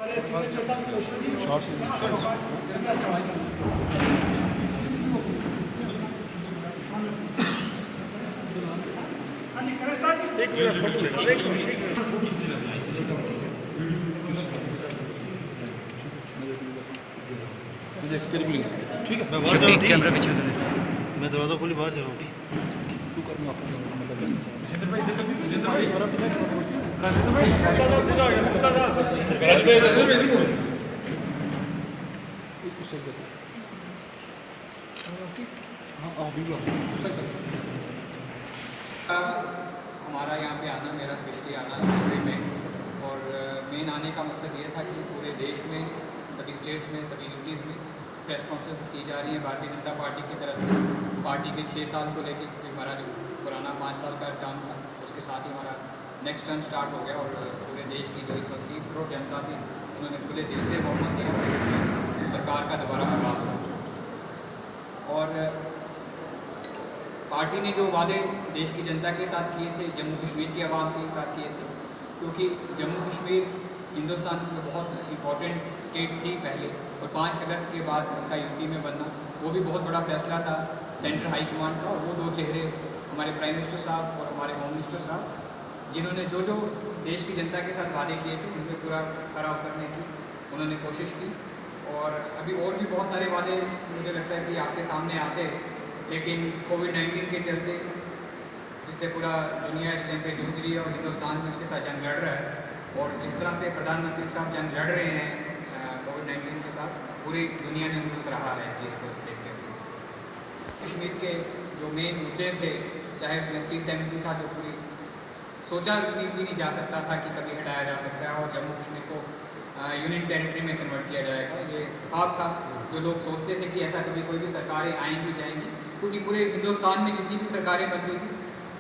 ठीक है, कैमरा पीछे करें। मैं दरवाजा खोली बाहर जाऊँ। हमारा यहाँ पे आना, मेरा स्पेशली आना मुंबई में, और मेन आने का मकसद ये था कि पूरे देश में सभी स्टेट्स में सभी यूटीज़ में प्रेस कॉन्फ्रेंस की जा रही है भारतीय जनता पार्टी की तरफ से। पार्टी के 6 साल को लेकर, क्योंकि हमारा जो पुराना 5 साल का टर्म था उसके साथ ही हमारा नेक्स्ट टर्म स्टार्ट हो गया, और पूरे देश की जो 130 करोड़ जनता थी उन्होंने खुले दिल से बहुमत दिया सरकार का दोबारा आगाज हुआ। और पार्टी ने जो वादे देश की जनता के साथ किए थे, जम्मू कश्मीर की आवाम के साथ किए थे, क्योंकि जम्मू कश्मीर हिंदुस्तान की बहुत इम्पॉर्टेंट स्टेट थी पहले, और 5 अगस्त के बाद इसका यूटी में बनना वो भी बहुत बड़ा फैसला था सेंट्रल हाई कमांड का। और वो दो चेहरे हमारे प्राइम मिनिस्टर साहब और हमारे होम मिनिस्टर साहब, जिन्होंने जो जो देश की जनता के साथ वादे किए थे उन पर पूरा खरा उतरने की उन्होंने कोशिश की। और अभी और भी बहुत सारे वादे मुझे लगता है कि आपके सामने आते, लेकिन कोविड-19 के चलते, जिससे पूरा दुनिया इस टाइम पे जूझ रही है और हिंदुस्तान भी उसके साथ जंग लड़ रहा है, और जिस तरह से प्रधानमंत्री साहब जंग लड़ रहे हैं कोविड-19 के साथ, पूरी दुनिया ने उनको सराहा है इस चीज़ को देखते हुए। कश्मीर के जो मेन मुद्दे थे, चाहे उसमें 370 था जो पूरी सोचा भी नहीं जा सकता था कि कभी हटाया जा सकता है, और जम्मू कश्मीर को यूनियन टेरिटरी में कन्वर्ट किया जाएगा, ये ख्वाब था जो लोग सोचते थे कि ऐसा कभी कोई भी सरकारें आएंगी जाएंगी, क्योंकि पूरे हिंदुस्तान में जितनी भी सरकारें बनती थी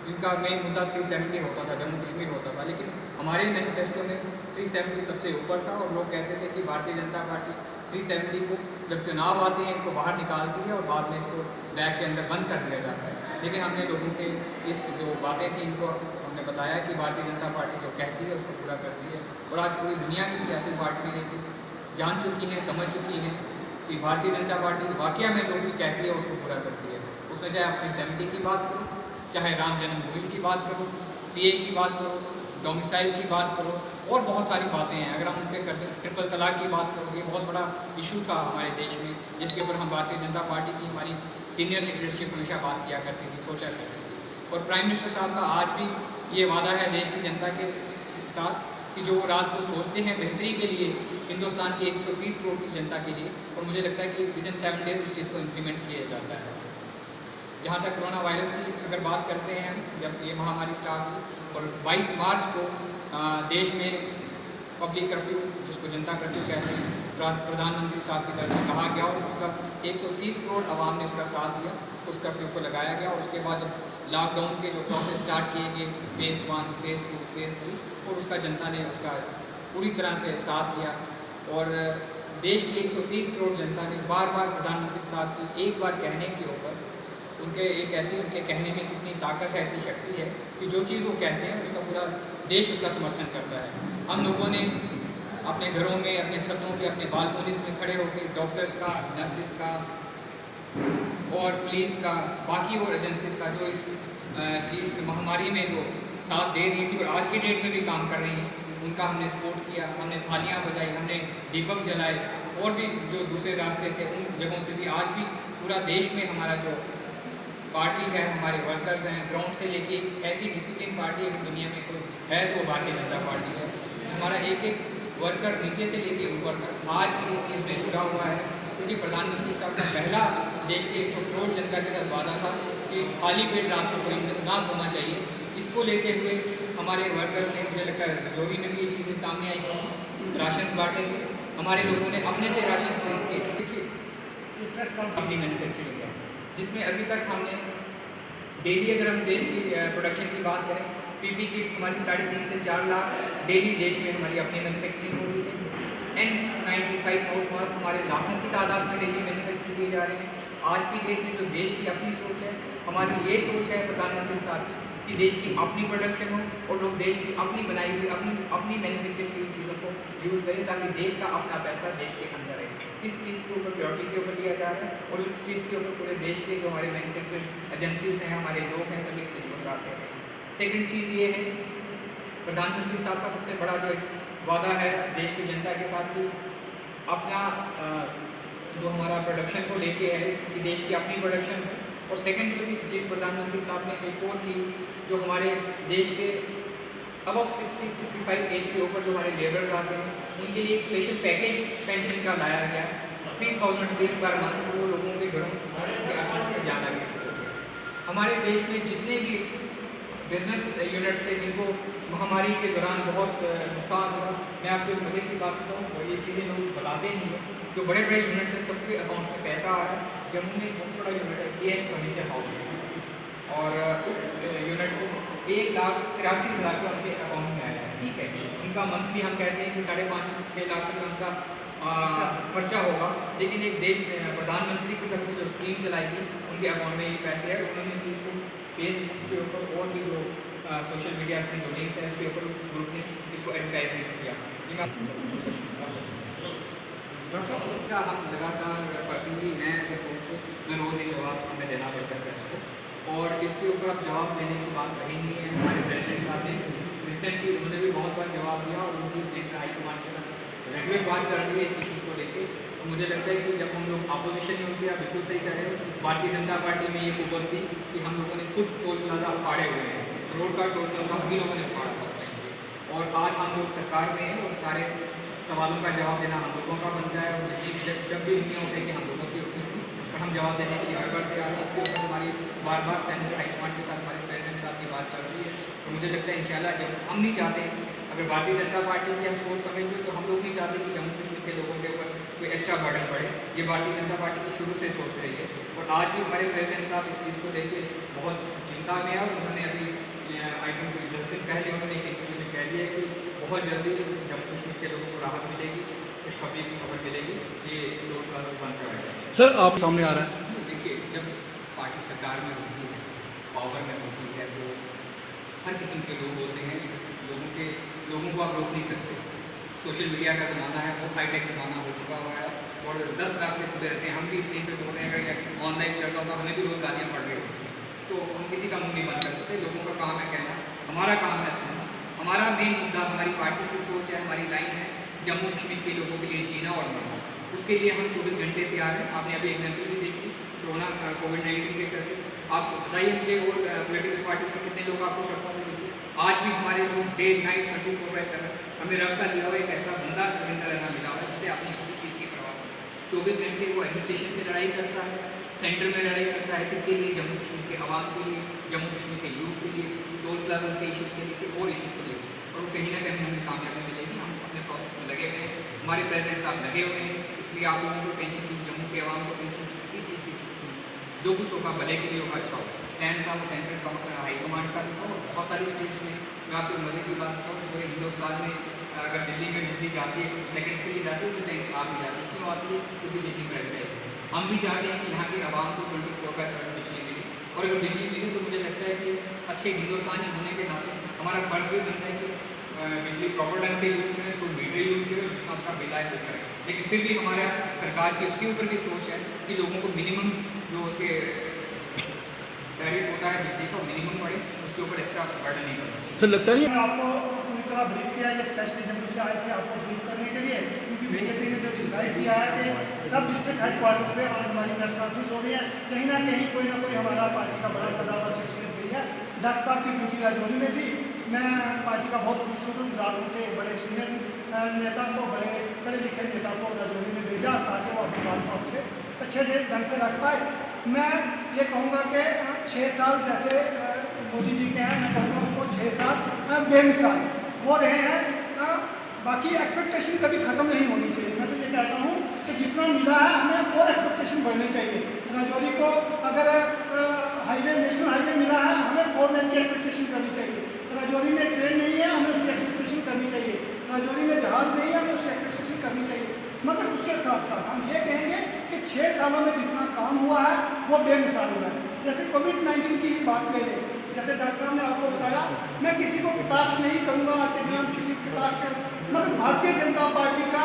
जिनका मेन मुद्दा 370 होता था, जम्मू कश्मीर होता था, लेकिन हमारे मैनिफेस्टो में 370 सबसे ऊपर था। और लोग कहते थे कि भारतीय जनता पार्टी 370 को जब चुनाव आते हैं इसको बाहर निकालती है और बाद में इसको बैग के अंदर बंद कर दिया जाता है। लेकिन हमने लोगों के इस जो बातें थी इनको हमने बताया कि भारतीय जनता पार्टी जो कहती है उसको पूरा करती है, और आज पूरी दुनिया की सियासी पार्टियाँ ये चीज़ जान चुकी हैं, समझ चुकी हैं कि भारतीय जनता पार्टी वाकया में जो कुछ कहती है उसको पूरा करती है। उसमें चाहे आप 370 की बात करो, चाहे राम जन्मभूमि की बात करो, सीए की बात करो, डोमिसाइल की बात करो, और बहुत सारी बातें हैं। अगर हम उन पर करते, ट्रिपल तलाक की बात करो, ये बहुत बड़ा इशू था हमारे देश में, जिसके ऊपर हम भारतीय जनता पार्टी की हमारी सीनियर लीडरशिप हमेशा बात किया करती थी, सोचा करती थी। और प्राइम मिनिस्टर साहब का आज भी ये वादा है देश की जनता के साथ कि जो वो रात को सोचते हैं बेहतरी के लिए हिंदुस्तान की 130 करोड़ की जनता के लिए, और मुझे लगता है कि विदिन 7 डेज उस चीज़ को इम्प्लीमेंट किया जाता है। जहाँ तक कोरोना वायरस की अगर बात करते हैं हम, जब ये महामारी स्टार्ट हुई और 22 मार्च को देश में पब्लिक कर्फ्यू, जिसको जनता कर्फ्यू कहते हैं, प्रधानमंत्री साहब की तरफ से कहा गया, और उसका 130 करोड़ आवाम ने उसका साथ दिया, उस कर्फ्यू को लगाया गया। और उसके बाद जब लॉकडाउन के जो प्रोसेस स्टार्ट किए गए, फेज़ 1, फेज़ 2, फेज़ 3, और उसका जनता ने उसका पूरी तरह से साथ दिया। और देश की 130 करोड़ जनता ने बार बार प्रधानमंत्री साहब की एक बार कहने के ऊपर, उनके एक ऐसी उनके कहने में कितनी ताकत है, इतनी शक्ति है कि जो चीज़ वो कहते हैं उसका पूरा देश उसका समर्थन करता है। हम लोगों ने अपने घरों में, अपने छतों पे, अपने बालकोनीज में खड़े होकर डॉक्टर्स का, नर्सिस का और पुलिस का, बाकी और एजेंसीज का जो इस चीज़ महामारी में जो साथ दे रही थी और आज के डेट में भी काम कर रही हैं, उनका हमने सपोर्ट किया, हमने थालियाँ बजाई, हमने दीपक जलाए, और भी जो दूसरे रास्ते थे उन जगहों से भी आज भी पूरा देश में हमारा जो पार्टी है, हमारे वर्कर्स हैं, ग्राउंड से लेके ऐसी डिसिप्लिन पार्टी अगर दुनिया में कोई है तो वो भारतीय जनता पार्टी है। हमारा एक एक वर्कर नीचे से लेके ऊपर तक आज भी इस चीज़ में जुड़ा हुआ है, क्योंकि प्रधानमंत्री साहब का पहला देश के 100 करोड़ जनता के साथ वादा था कि खाली पेट रात को कोई ना सोना चाहिए। इसको लेते हुए हमारे वर्कर्स ने, मुझे लगता है रजौरी में भी ये चीज़ें सामने आई होंगी, राशन बांटेंगे, हमारे लोगों ने अपने से राशन खरीद के, देखिए अपनी मैन्युफैक्चरिंग है, जिसमें अभी तक हमने डेली, अगर हम देश की प्रोडक्शन की बात करें, पीपी किट्स हमारी 3.5 से 4 लाख डेली देश में हमारी अपनी मैन्युफैक्चरिंग हो रही है। N95 माउथ मास्क हमारे लाखों की तादाद में डेली मैन्युफैक्चर किए जा रहे हैं। आज की डेट में जो देश की अपनी सोच है, हमारी ये सोच है प्रधानमंत्री साहब की कि कि देश की अपनी प्रोडक्शन हो और लोग देश की अपनी बनाई हुई अपनी मैन्युफैक्चर की चीज़ों को यूज़ करें, ताकि देश का अपना पैसा देश के अंदर रहे। इस चीज़ के ऊपर प्रायोरिटी के ऊपर लिया जा रहा है, और इस चीज़ के ऊपर पूरे देश के जो हमारे मैन्युफैक्चर एजेंसीज हैं, हमारे लोग हैं, सभी इस चीज़ को साथ दे रहे हैं। सेकेंड चीज़ ये है, प्रधानमंत्री साहब का सबसे बड़ा जो वादा है देश की जनता के साथ कि अपना जो हमारा प्रोडक्शन को लेके है कि देश की अपनी प्रोडक्शन हो। और सेकंड जो चीज़ प्रधानमंत्री साहब ने एक और की, जो हमारे देश के अबव 60-65 एज के ऊपर जो हमारे लेबर्स आते हैं, उनके लिए एक स्पेशल पैकेज पेंशन का लाया गया, 3000 रुपीज़ पर मंथ, वो लोगों के घरों के अकाउंट्स में जाना भी शुरू हो गया। हमारे देश में जितने भी बिजनेस यूनिट्स थे जिनको महामारी के दौरान बहुत नुकसान हुआ, मैं आपको एक मज़े की बात बताऊँ, और ये चीज़ें लोग बताते नहीं हैं, जो बड़े बड़े यूनिट्स हैं सबके अकाउंट्स में पैसा आ रहा है। जम्मू में एक बहुत बड़ा यूनिट है KS फर्नीचर हाउस, और उस यूनिट को 1,83,000 रुपये उनके अकाउंट में आया है। ठीक है, उनका मंथली हम कहते हैं कि 5.5-6 लाख रुपये उनका खर्चा होगा, लेकिन एक देश प्रधानमंत्री की तरफ से जो स्कीम चलाई गई उनके अकाउंट में ये पैसे है। उन्होंने इस चीज़ को फेसबुक के ऊपर और भी जो सोशल मीडिया के जो लिंक्स हैं उसके ऊपर उस ग्रुप ने इसको एडवर्टाइजमेंट किया। हम लगातार पर्सनली मैं रोज़ ही जवाब हमें देना पड़ता है प्रेस को, और इसके ऊपर अब जवाब देने की बात रही नहीं है। हमारे प्रेसिडेंट साहब ने रिसेंटली उन्होंने भी बहुत बार जवाब दिया, और उनकी सेंट्रल हाईकमान के साथ रेगुलर बात चल रही है इस इशू को लेके। तो मुझे लगता है कि जब हम लोग अपोजिशन में होते हैं, आप बिल्कुल सही कह रहे हो, भारतीय जनता पार्टी में ये कुव्वत थी कि हम लोगों ने खुद टोल प्लाजा उखाड़े हुए हैं, रोड का टोल प्लाजा हम ही लोगों ने उखाड़ा था, और आज हम लोग सरकार में हैं, और सारे सवालों का जवाब देना हम लोगों का बनता है। और जब भी उम्मीद होते हैं कि हम लोगों की होती है, और हम जवाब देने के लिए हर बार तैयार हैं। इसके ऊपर हमारी बार बार सेंट्रल हाईकमान के साथ हमारे प्रेसिडेंट साहब की बात चल रही है, तो मुझे लगता है इंशाल्लाह, जब हम नहीं चाहते, अगर भारतीय जनता पार्टी की हम सोच समझते तो हम लोग नहीं चाहते कि जम्मू कश्मीर के लोगों के ऊपर कोई एक्स्ट्रा बर्डन पड़े। ये भारतीय जनता पार्टी की शुरू से सोच रही है, और आज भी हमारे प्रेसिडेंट साहब इस चीज़ को लेके बहुत चिंता में है। और उन्होंने अभी आई थिंक 10 दिन पहले उन्होंने एक इंटरव्यू में कह दिया कि बहुत जल्दी जम्मू कश्मीर के लोगों को राहत मिलेगी, खुशखबरी की खबर मिलेगी, ये टोल प्लाजा बंद कराया जाए। सर आप सामने आ रहा है, देखिए, जब पार्टी सरकार में होती है, पावर में होती है, तो हर किस्म के लोग होते हैं, लोगों को आप रोक नहीं सकते। सोशल मीडिया का ज़माना है, वो हाईटेक ज़माना हो चुका हुआ है, और 10 रास्ते खुले रहते हैं। हम भी इस टीम पे बोल रहे हैं, अगर ऑनलाइन चल रहा होता हमें भी रोज़ गालियाँ पड़ रही होती हैं, तो हम किसी का मुँह नहीं बंद कर सकते। लोगों का काम है कहना, हमारा काम है सुनना। हमारा मेन मुद्दा, हमारी पार्टी की सोच है, हमारी लाइन है, जम्मू कश्मीर के लोगों के लिए जीना और मरना। उसके लिए हम 24 घंटे तैयार हैं। आपने अभी एग्जाम्पल भी देखी, कोरोना कोविड-19 के चलते। आप बताइए मुझे, और पोलिटिकल पार्टीज़ के कितने लोग आपको सड़कों में दिखे? आज भी हमारे लोग डे नाइट 24/7, हमें रब का दिया हुआ एक ऐसा बंदा रहना मिला हुआ है जिसे अपनी किसी चीज़ की परवाह नहीं। 24 घंटे वो एडमिनिस्ट्रेशन से लड़ाई करता है, सेंटर में लड़ाई करता है, किसके लिए? जम्मू कश्मीर के आवाम के लिए, जम्मू कश्मीर के यूथ के लिए, टोल प्लाजा के इशूज़ के लिए, और इशूज़ के लिए। और कहीं ना कहीं हमें कामयाबी मिलेगी। हम अपने प्रोसेस में लगे हुए हैं, हमारे प्रेसिडेंट साहब लगे हुए हैं, इसलिए आप लोगों को टेंशन की, जम्मू के आवाम को टेंशन की किसी चीज़ की जरूरत नहीं। जो कुछ होगा भले के लिए होगा, अच्छा हो। प्लान था वो सेंट्रल हाईकमांड का भी था, और बहुत सारी स्टेट्स में। मैं आपको मज़े की बात बताऊँ, पूरे हिंदुस्तान में अगर दिल्ली में बिजली जाती है, कुछ सेकंड्स के लिए जाती है, उसी टाइम आ भी जाती है। क्यों आती है? क्योंकि बिजली प्राइवेटाइज है। हम भी चाहते हैं कि यहाँ के आवाम को 24/7 बिजली मिले, और अगर बिजली मिले तो मुझे लगता है कि अच्छे हिंदुस्तानी होने के नाते हमारा फर्ज भी बनता है कि बिजली प्रॉपर ढंग से यूज़ करें, थ्रू मीटर यूज़ करें, जितना उसका बिल आए वो करें। लेकिन फिर भी हमारा सरकार की उसके ऊपर भी सोच है कि लोगों को मिनिमम जो उसके टैरिफ होता है बिजली का, मिनिमम पड़े, उसके ऊपर एक्स्ट्रा बर्डन नहीं करना चाहिए। सर लगता नहीं आपको पूरी तरह ब्रीफ किया है, स्पेशली जम्मू से आए थे आपको ब्रीफ करने के लिए, क्योंकि बीजेपी ने जो डिसाइड किया है कि सब डिस्ट्रिक्ट हेडक्वार्टर्स पे आज हमारी प्रेस कॉन्फ्रेंस हो रही है, कहीं ना कोई हमारा पार्टी का बड़ा कदावर शख्सियत गई है। डॉक्टर साहब की ड्यूटी राजौरी में थी। मैं पार्टी का बहुत शुक्रगुजार हूँ कि बड़े सीनियर नेता को, बड़े लिखे नेता को राजौरी में भेजा, ताकि वो अपनी बात को आपसे अच्छे ढंग से रख पाए। मैं ये कहूँगा कि 6 साल जैसे मोदी जी के हैं, मैं कहूँगा उसको 6 साल बेमिसाल वो रहे हैं। बाकी एक्सपेक्टेशन कभी ख़त्म नहीं होनी चाहिए। मैं तो ये कहता हूँ कि जितना मिला है हमें और एक्सपेक्टेशन बढ़नी चाहिए। राजौरी को अगर हाईवे, नेशनल हाईवे मिला है, हमें 4 लेन की एक्सपेक्टेशन करनी चाहिए। राजौरी में ट्रेन नहीं है, हमें उसकी एक्सपेक्टेशन करनी चाहिए। राजौरी में जहाज़ नहीं है, हमें उसकी एक्सपेक्टेशन करनी चाहिए। मगर उसके साथ साथ हम ये कहेंगे कि 6 सालों में जितना काम हुआ है वो बेमिसाल हुआ है। जैसे कोविड-19 की बात ले लें, जैसे डॉक्टर साहब ने आपको बताया, मैं किसी को कटाक्ष नहीं करूँगा, किसी को कटाक्ष कर, मगर भारतीय जनता पार्टी का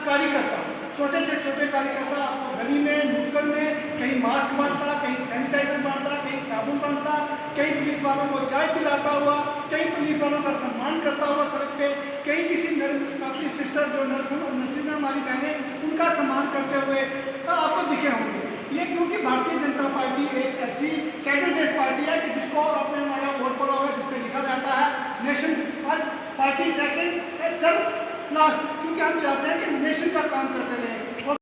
कार्यकर्ता, छोटे से छोटे कार्यकर्ता आपको गली में, नुक्कड़ में कहीं मास्क बांटता, कहीं सैनिटाइजर बांटता, कहीं साबुन बांटता, कहीं पुलिस वालों को चाय पिलाता हुआ, कहीं पुलिस वालों का सम्मान करता हुआ सड़क पे, कहीं किसी अपनी सिस्टर जो नर्सिस हमारी बहनें, उनका सम्मान करते हुए आपको दिखे होंगे। ये क्योंकि भारतीय जनता पार्टी एक ऐसी कैडर बेस्ड पार्टी है कि जिसको आपने हमारा वोट पर होगा जिस पर लिखा रहता है नेशन फर्स्ट, पार्टी सेकंड, सर्व लास्ट, क्योंकि हम चाहते हैं कि नेशन का काम करते रहे। और